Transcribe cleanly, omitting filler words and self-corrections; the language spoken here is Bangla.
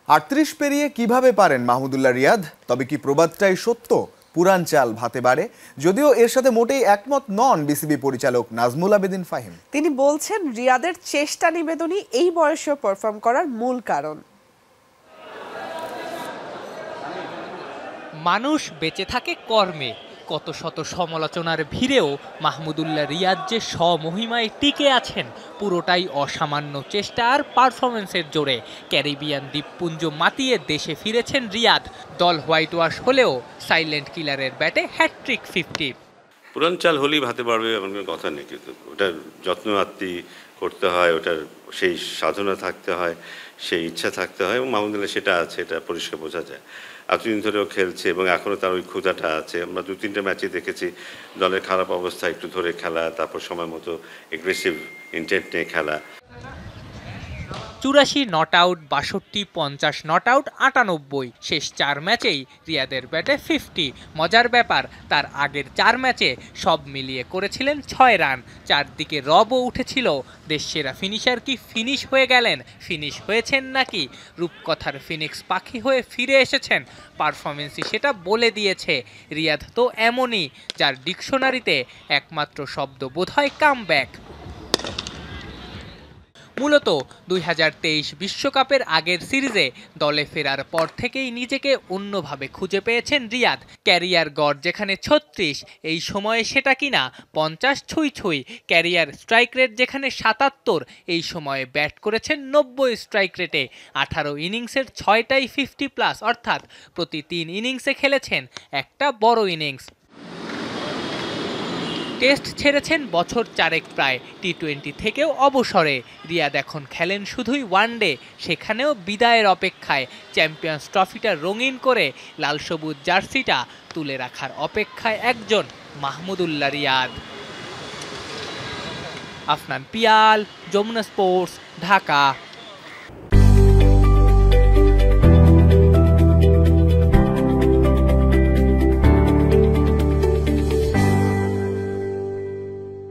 ৩৮ পেরিয়ে কিভাবে পারেন মাহমুদুল্লাহ রিয়াদ? তবে কি প্রবাদটাই সত্য, পুরান চাল ভাতে বাড়ে? যদিও এর সাথে মোটেই একমত নন বিসিবি পরিচালক নাজমুল আবেদিন ফাহিম। তিনি বলছেন রিয়াদের চেষ্টা নিবেদনই এই বয়সেও পারফর্ম করার মূল কারণ। মানুষ বেঁচে থাকে কর্মে। কত শত সমালোচনার ভিড়েও মাহমুদুল্লাহ রিয়াদ যে স্বমহিমায় টিকে আছেন পুরোটাই অসামান্য চেষ্টা আর পারফরমেন্সের জোরে। ক্যারিবিয়ান দ্বীপপুঞ্জ মাতিয়ে দেশে ফিরেছেন রিয়াদ। দল হোয়াইট ওয়াশ হলেও সাইলেন্ট কিলারের ব্যাটে হ্যাটট্রিক 50। পুরান চাল হলেই ভাতে বাড়বে এমন কোনো কথা নেই, কিন্তু ওটার যত্ন আত্মি করতে হয়, ওটার সেই সাধনা থাকতে হয়, সেই ইচ্ছা থাকতে হয়, এবং মাহমুদুল্লাহ সেটা আছে, এটা পরিষ্কার বোঝা যায়। এতদিন ধরেও খেলছে এবং এখনও তার ওই ক্ষুধাটা আছে। আমরা ২-৩টে ম্যাচে দেখেছি দলের খারাপ অবস্থা একটু ধরে খেলা, তারপর সময় মতো এগ্রেসিভ ইন্টেন্ট নিয়ে খেলা। ৮৪ নট আউট, ৬২, ৫০ নট আউট, ৯৮। শেষ ৪ ম্যাচেই রিয়াদের ব্যাটে 50। মজার ব্যাপার, তার আগের ৪ ম্যাচে সব মিলিয়ে করেছিলেন ৬ রান। চারদিকে রবও উঠেছিল, দেশসেরা ফিনিশার কি ফিনিশ হয়ে গেলেন? ফিনিশ হয়েছেন নাকি রূপকথার ফিনিক্স পাখি হয়ে ফিরে এসেছেন? পারফরমেন্সই সেটা বলে দিয়েছে। রিয়াদ তো এমনই, যার ডিকশনারিতে একমাত্র শব্দ বোধহয় কামব্যাক। মূলত ২০২৩ বিশ্বকাপের আগের সিরিজে দলে ফেরার পর থেকেই নিজেকে অন্যভাবে খুঁজে পেয়েছেন রিয়াদ। ক্যারিয়ার গড় যেখানে ৩৬, এই সময়ে সেটা কিনা ৫০ ছুঁই। ক্যারিয়ার স্ট্রাইক রেট যেখানে ৭৭, এই সময়ে ব্যাট করেছেন ৯০ স্ট্রাইক রেটে। ১৮ ইনিংসের ৬টাই 50+, অর্থাৎ প্রতি ৩ ইনিংসে খেলেছেন একটা বড় ইনিংস। টেস্ট ছেড়েছেন বছর ৪ প্রায়, টি-20 থেকেও অবসরে। রিয়াদ এখন খেলেন শুধুই ওয়ানডে, সেখানেও বিদায়ের অপেক্ষায়। চ্যাম্পিয়ন্স ট্রফিটা রঙিন করে লাল সবুজ জার্সিটা তুলে রাখার অপেক্ষায় একজন, মাহমুদুল্লাহ রিয়াদ। আফনান পিয়াল, যমুনা স্পোর্টস, ঢাকা।